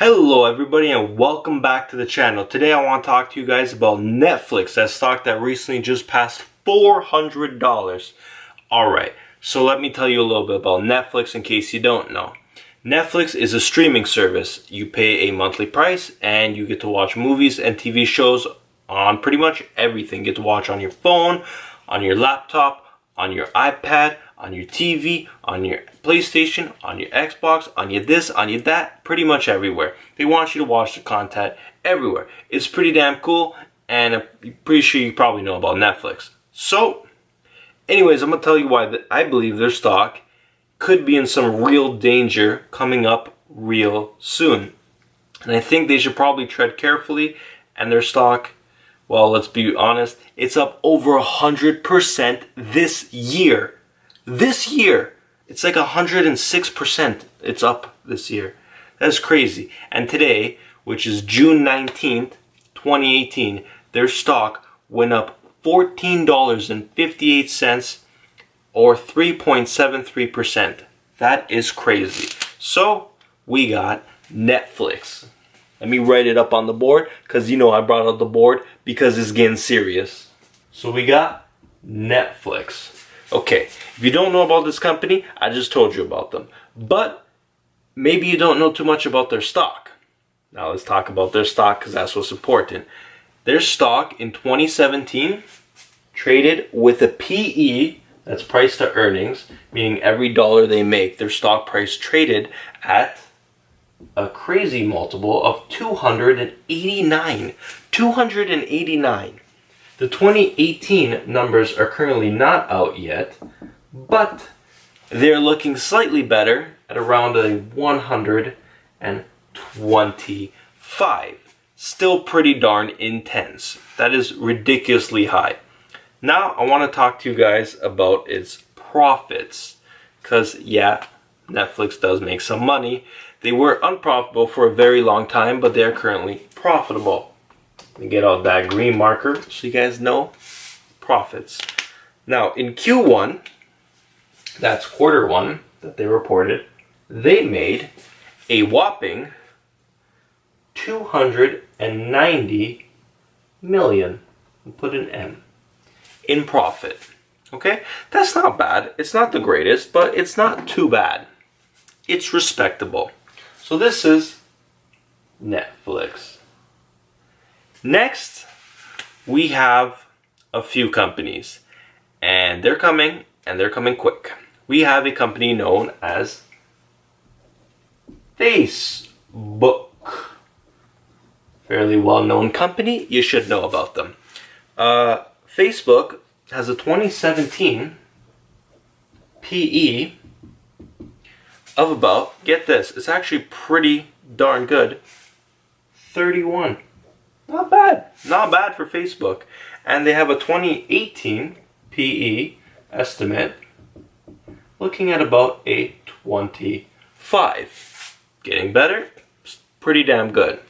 Hello everybody and welcome back to the channel. Today I want to talk to you guys about Netflix, that stock that recently just passed $400. Alright, so let me tell you a little bit about Netflix in case you don't know. Netflix is a streaming service. You pay a monthly price and you get to watch movies and TV shows on pretty much everything. You get to watch on your phone, on your laptop, on your iPad, on your TV, on your PlayStation, on your Xbox, on your this, on your that, pretty much everywhere. They want you to watch the content everywhere. It's pretty damn cool, and I'm pretty sure you probably know about Netflix. So, anyways, I'm going to tell you why I believe their stock could be in some real danger coming up real soon. And I think they should probably tread carefully, and their stock, well, let's be honest, it's up over 100% this year. This year, it's like 106% it's up this year. That's crazy. And today, which is June 19th, 2018, their stock went up $14.58 or 3.73%. That is crazy. So, we got Netflix. Let me write it up on the board because you know I brought up the board because it's getting serious. So we got Netflix. Okay, if you don't know about this company, I just told you about them. But maybe you don't know too much about their stock. Now let's talk about their stock because that's what's important. Their stock in 2017 traded with a PE, that's price to earnings, meaning every dollar they make, their stock price traded at a crazy multiple of 289. 289. The 2018 numbers are currently not out yet, but they're looking slightly better at around a 125. Still pretty darn intense. That is ridiculously high. Now I want to talk to you guys about its profits. Because yeah, Netflix does make some money. They were unprofitable for a very long time, but they are currently profitable. Let me get out that green marker so you guys know profits. Now, in Q1, that's quarter one that they reported, they made a whopping $290 million, put an M, in profit. Okay? That's not bad. It's not the greatest, but it's not too bad. It's respectable. So this is Netflix. Next, we have a few companies, and they're coming quick. We have a company known as Facebook. Fairly well-known company. You should know about them. Facebook has a 2017 PE of about, get this, it's actually pretty darn good, 31. Not bad. Not bad for Facebook. And they have a 2018 PE estimate looking at about a 25. Getting better. Pretty damn good.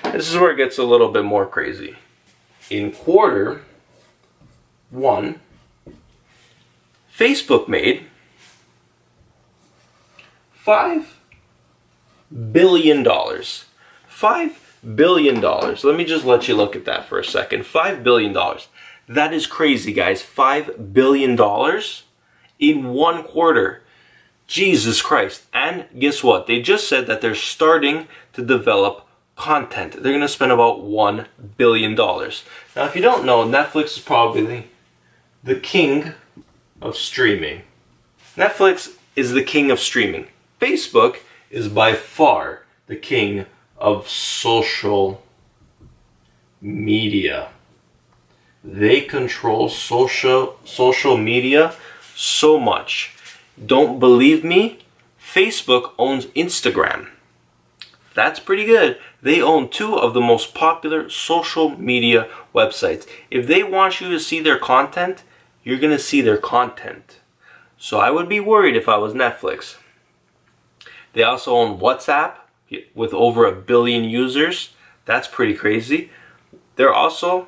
This is where it gets a little bit more crazy. In quarter one, Facebook made $5 billion. $5 billion. Let me just let you look at that for a second. $5 billion. That is crazy, guys. $5 billion in one quarter. Jesus Christ. And guess what? They just said that they're starting to develop content. They're going to spend about $1 billion. Now, if you don't know, Netflix is probably the king of streaming. Netflix is the king of streaming. Facebook is by far the king of social media. They control social media so much. Don't believe me? Facebook owns Instagram. That's pretty good. They own two of the most popular social media websites. If they want you to see their content, you're going to see their content. So I would be worried if I was Netflix. They also own WhatsApp with over 1 billion users. That's pretty crazy. They also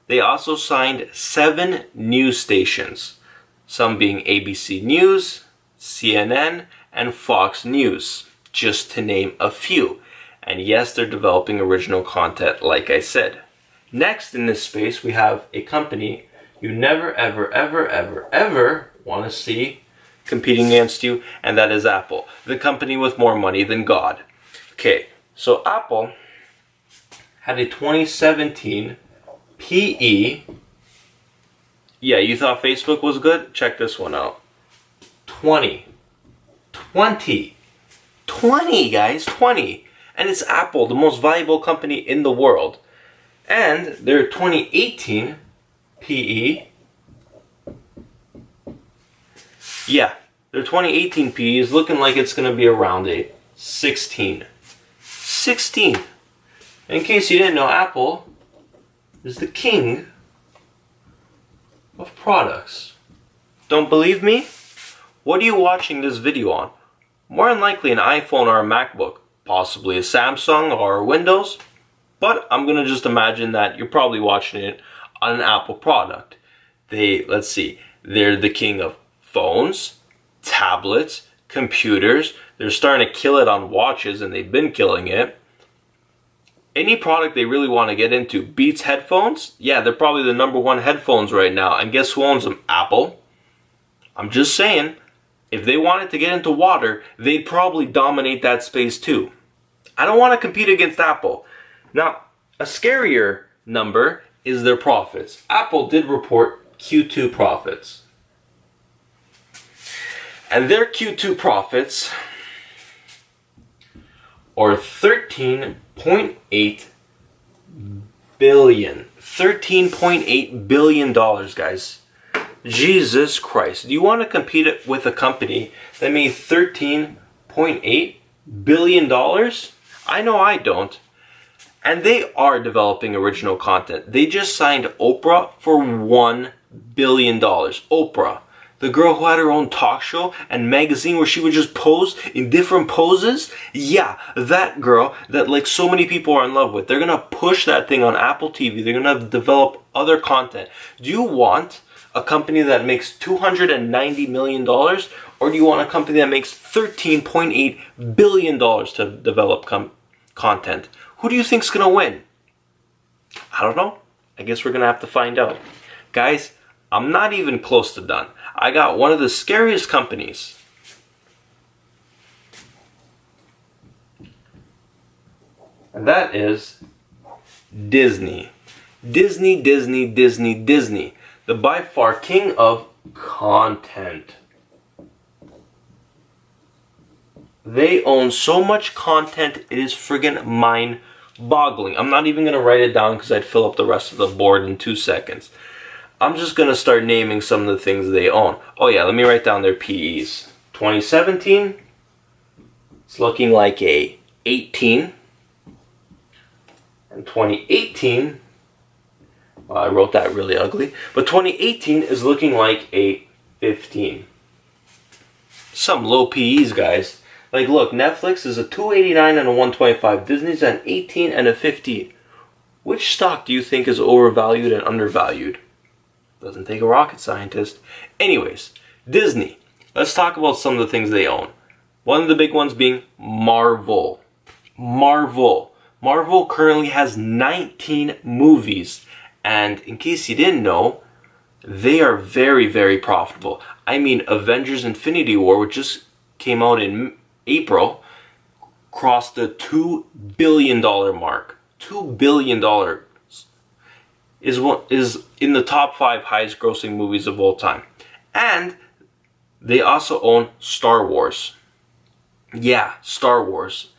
signed 7 news stations, some being ABC News, CNN, and Fox News. just to name a few. And yes, they're developing original content, like I said. Next in this space, we have a company you never, ever, ever, ever, ever want to see competing against you, and that is Apple, the company with more money than God. Okay, so Apple had a 2017 PE. Yeah, you thought Facebook was good? Check this one out. 20, guys, 20. And it's Apple, the most valuable company in the world. And their 2018 PE, yeah, their 2018 PE is looking like it's going to be around a 16. 16. In case you didn't know, Apple is the king of products. Don't believe me? What are you watching this video on? More than likely an iPhone or a MacBook, possibly a Samsung or Windows, but I'm going to just imagine that you're probably watching it on an Apple product. Let's see, they're the king of phones, tablets, computers. They're starting to kill it on watches, and they've been killing it. Any product they really want to get into. Beats headphones? Yeah, they're probably the number one headphones right now. And guess who owns them? Apple. I'm just saying, if they wanted to get into water, they'd probably dominate that space too. I don't want to compete against Apple. Now, a scarier number is their profits. Apple did report Q2 profits. And their Q2 profits are $13.8 billion. $13.8 billion, guys. Jesus Christ. Do you want to compete with a company that made $13.8 billion? I know I don't. And they are developing original content. They just signed Oprah for $1 billion. Oprah, the girl who had her own talk show and magazine where she would just pose in different poses. Yeah, that girl that like so many people are in love with. They're going to push that thing on Apple TV. They're going to develop other content. Do you want a company that makes $290 million, or do you want a company that makes $13.8 billion to develop content? Who do you think's going to win? I don't know. I guess we're going to have to find out. Guys, I'm not even close to done. I got one of the scariest companies. And that is Disney. Disney. The by far king of content. They own so much content, it is friggin' mind-boggling. I'm not even going to write it down because I'd fill up the rest of the board in 2 seconds. I'm just going to start naming some of the things they own. Oh yeah, let me write down their PEs. 2017, it's looking like a 18. And 2018, well, I wrote that really ugly. But 2018 is looking like a 15. Some low PEs, guys. Like, look, Netflix is a 289 and a 125. Disney's an 18 and a 50. Which stock do you think is overvalued and undervalued? Doesn't take a rocket scientist. Anyways, Disney. Let's talk about some of the things they own. One of the big ones being Marvel. Marvel currently has 19 movies. And in case you didn't know, they are very, very profitable. I mean, Avengers Infinity War, which just came out in April, crossed the $2 billion mark. $2 billion is in the top 5 highest grossing movies of all time. And they also own Star Wars. Yeah, Star Wars.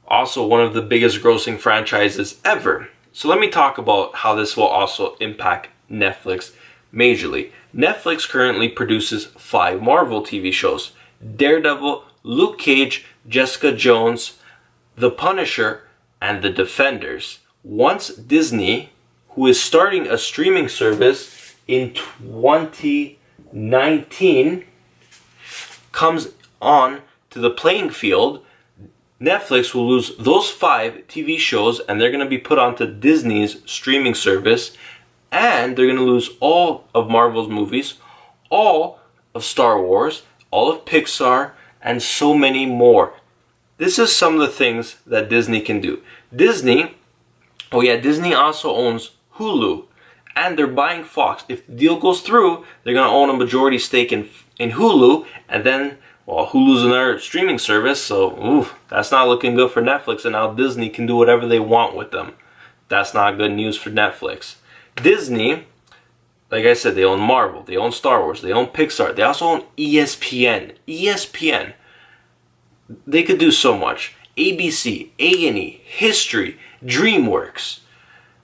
Also one of the biggest grossing franchises ever. So let me talk about how this will also impact Netflix majorly. Netflix currently produces 5 Marvel TV shows. Daredevil, Luke Cage, Jessica Jones, The Punisher, and The Defenders. Once Disney, who is starting a streaming service in 2019, comes on to the playing field, Netflix will lose those 5 TV shows and they're going to be put onto Disney's streaming service, and they're going to lose all of Marvel's movies, all of Star Wars, all of Pixar, and so many more. this is some of the things that Disney can do. Disney also owns Hulu, and they're buying Fox. If the deal goes through, they're going to own a majority stake in Hulu, and then, well, Hulu's another streaming service, so that's not looking good for Netflix, and now Disney can do whatever they want with them. That's not good news for Netflix. Disney, like I said, they own Marvel, they own Star Wars, they own Pixar, they also own ESPN. ESPN. They could do so much. ABC, A&E, History, DreamWorks.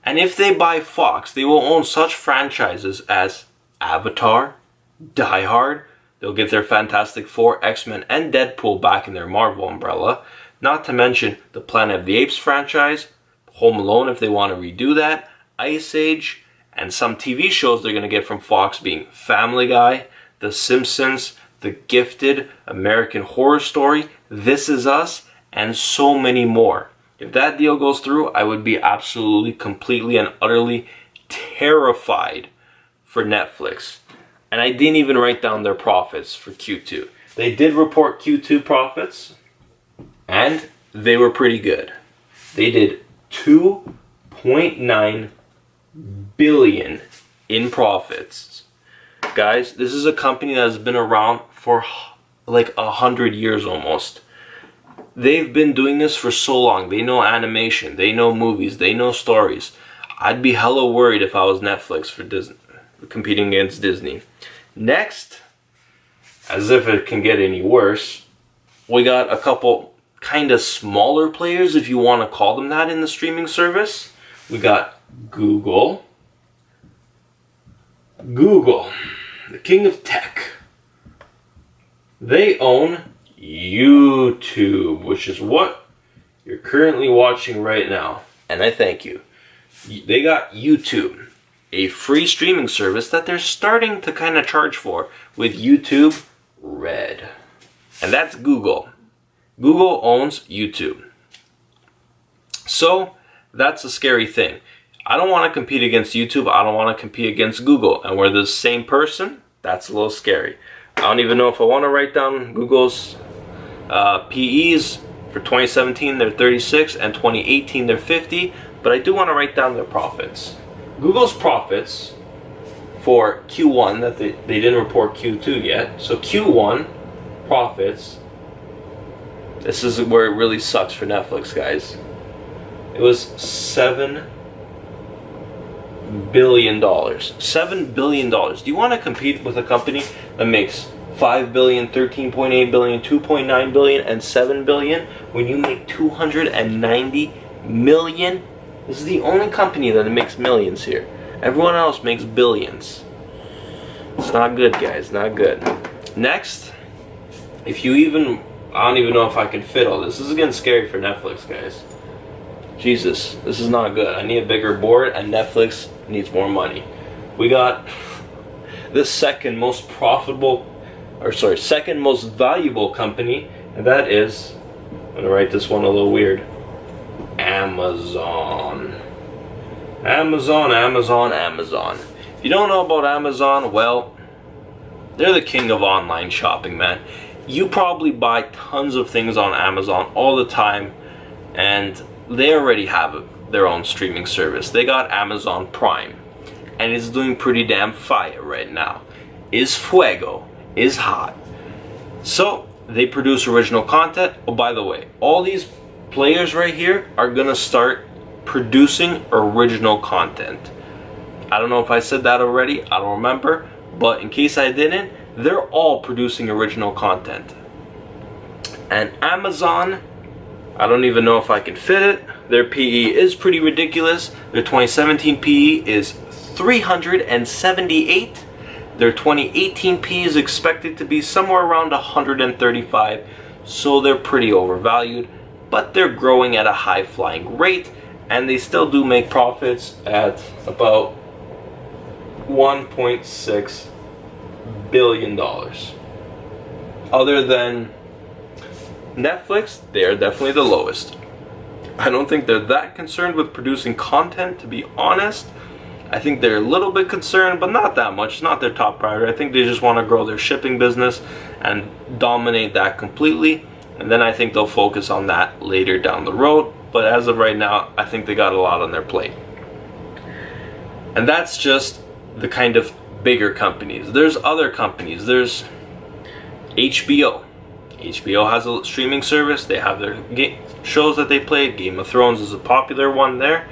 And if they buy Fox, they will own such franchises as Avatar, Die Hard. They'll get their Fantastic Four, X-Men, and Deadpool back in their Marvel umbrella. Not to mention the Planet of the Apes franchise, Home Alone if they want to redo that, Ice Age, and some TV shows they're going to get from Fox being Family Guy, The Simpsons, The Gifted, American Horror Story, This Is Us, and so many more. If that deal goes through, I would be absolutely, completely, and utterly terrified for Netflix. And I didn't even write down their profits for Q2. They did report Q2 profits, and they were pretty good. They did $2.9 billion in profits. Guys, this is a company that has been around for like 100 years almost. They've been doing this for so long. They know animation, they know movies, they know stories. I'd be hella worried if I was Netflix for Disney, competing against Disney. Next, as if it can get any worse, we got a couple kind of smaller players, if you want to call them that, in the streaming service. We got Google. Google, the king of tech. They own YouTube, which is what you're currently watching right now. And I thank you. They got YouTube, a free streaming service that they're starting to kind of charge for with YouTube Red. And that's Google. Google owns YouTube. So that's a scary thing. I don't want to compete against YouTube. I don't want to compete against Google. And we're the same person. That's a little scary. I don't even know if I want to write down Google's PEs. For 2017, they're 36, and 2018, they're 50. But I do want to write down their profits. Google's profits for Q1, that they didn't report Q2 yet. So Q1 profits, this is where it really sucks for Netflix, guys. It was $7 billion. $7 billion. Do you want to compete with a company that makes $5 billion, $13.8 billion, $2.9 billion, and $7 billion when you make $290 million? This is the only company that makes millions here. Everyone else makes billions. It's not good, guys. Not good. Next, if you even, I don't even know if I can fit all this. This is getting scary for Netflix, guys. Jesus, this is not good. I need a bigger board, and Netflix needs more money. We got the second most valuable company, and that is, I'm gonna write this one a little weird, Amazon. Amazon. If you don't know about Amazon, well, they're the king of online shopping, man. You probably buy tons of things on Amazon all the time, and they already have their own streaming service. They got Amazon Prime, and it's doing pretty damn fire right now. Is fuego, is hot. So they produce original content. Oh, by the way, all these players right here are gonna start producing original content. I don't know if I said that already, I don't remember, but in case I didn't, they're all producing original content. And Amazon, I don't even know if I can fit it. Their PE is pretty ridiculous. Their 2017 PE is 378. Their 2018 PE is expected to be somewhere around 135. So they're pretty overvalued, but they're growing at a high flying rate, and they still do make profits at about $1.6 billion. Other than Netflix, they are definitely the lowest. I don't think they're that concerned with producing content, to be honest. I think they're a little bit concerned, but not that much. It's not their top priority. I think they just want to grow their shipping business and dominate that completely. and then I think they'll focus on that later down the road. But as of right now, I think they got a lot on their plate. And that's just the kind of bigger companies. There's other companies. There's HBO. HBO has a streaming service. They have their shows that they play. Game of Thrones is a popular one there.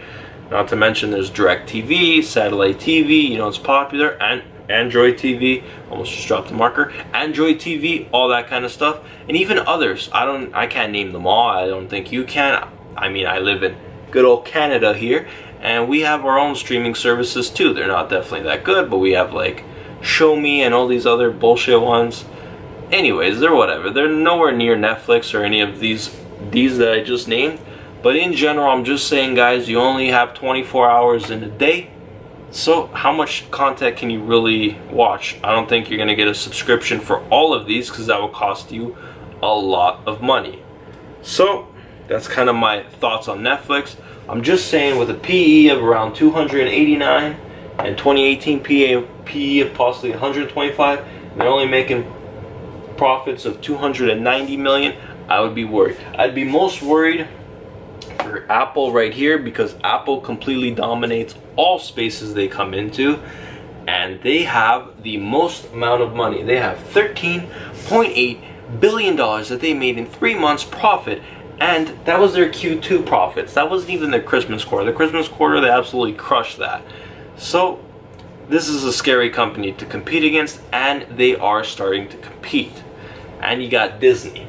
Not to mention there's DirecTV, satellite TV, you know, it's popular, and Android TV, almost just dropped the marker. Android TV, all that kind of stuff, and even others. I can't name them all. I don't think you can. I mean, I live in good old Canada here, and we have our own streaming services too. They're not definitely that good, but we have like Show Me and all these other bullshit ones. Anyways, they're whatever. They're nowhere near Netflix or any of these that I just named. But in general, I'm just saying, guys, you only have 24 hours in a day. So how much content can you really watch? I don't think you're going to get a subscription for all of these, because that will cost you a lot of money. So that's kind of my thoughts on Netflix. I'm just saying, with a PE of around 289 and 2018 PE of possibly 125, they're only making profits of 290 million. I would be worried. I'd be most worried for Apple right here, because Apple completely dominates all spaces they come into, and they have the most amount of money. They have $13.8 billion that they made in 3 months profit, and that was their Q2 profits. That wasn't even their Christmas quarter. The Christmas quarter, they absolutely crushed that. So this is a scary company to compete against, and they are starting to compete. And you got Disney.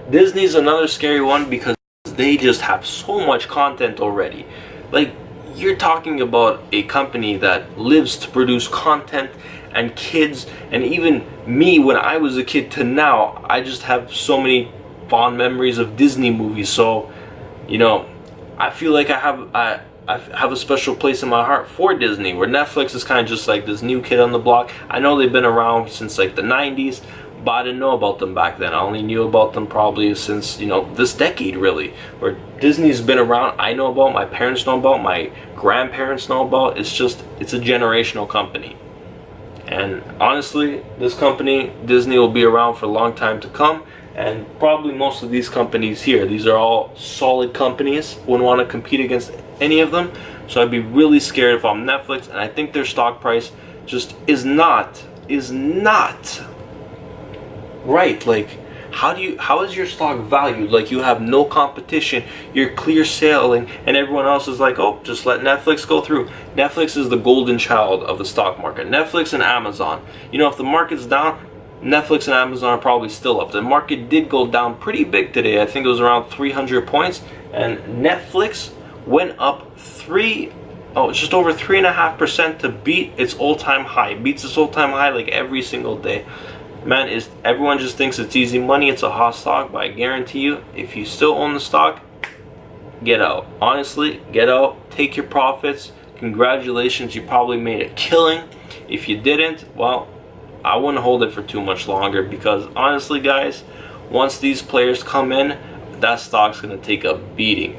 Disney's another scary one, because they just have so much content already. Like, you're talking about a company that lives to produce content, and kids, and even me when I was a kid to now, I just have so many fond memories of Disney movies. So, you know, I feel like I have a special place in my heart for Disney, where Netflix is kind of just like this new kid on the block. I know they've been around since like the 90s, but I didn't know about them back then. I only knew about them probably since, you know, this decade really, where Disney's been around. I know about, my parents know about, my grandparents know about. It's just, it's a generational company. And honestly, this company, Disney, will be around for a long time to come. And probably most of these companies here, these are all solid companies. Wouldn't want to compete against any of them. So I'd be really scared if I'm Netflix. And I think their stock price just is not right. Like, how is your stock valued? Like, you have no competition, you're clear sailing, and everyone else is like, oh, just let Netflix go through. Netflix is the golden child of the stock market. Netflix and Amazon. You know, if the market's down, Netflix and Amazon are probably still up. The market did go down pretty big today. I think it was around 300 points, and Netflix went up just over 3.5% to beat its all-time high. It beats its all-time high like every single day. Man, everyone just thinks it's easy money, it's a hot stock, but I guarantee you, if you still own the stock, get out. Honestly, get out, take your profits. Congratulations, you probably made a killing. If you didn't, well, I wouldn't hold it for too much longer, because honestly, guys, once these players come in, that stock's gonna take a beating.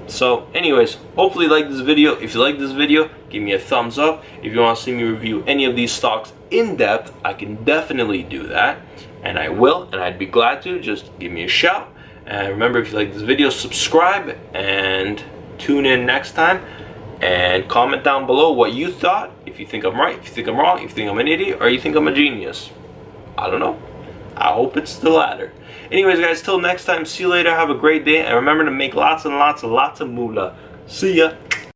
So anyways, hopefully you like this video. If you like this video, give me a thumbs up. If you want to see me review any of these stocks in depth, I can definitely do that, and I will, and I'd be glad to. Just give me a shout. And remember, if you like this video, subscribe and tune in next time, and comment down below what you thought. If you think I'm right, if you think I'm wrong, if you think I'm an idiot, or you think I'm a genius. I don't know. I hope it's the latter. Anyways, guys, till next time, see you later, have a great day, and remember to make lots and lots of moolah. See ya.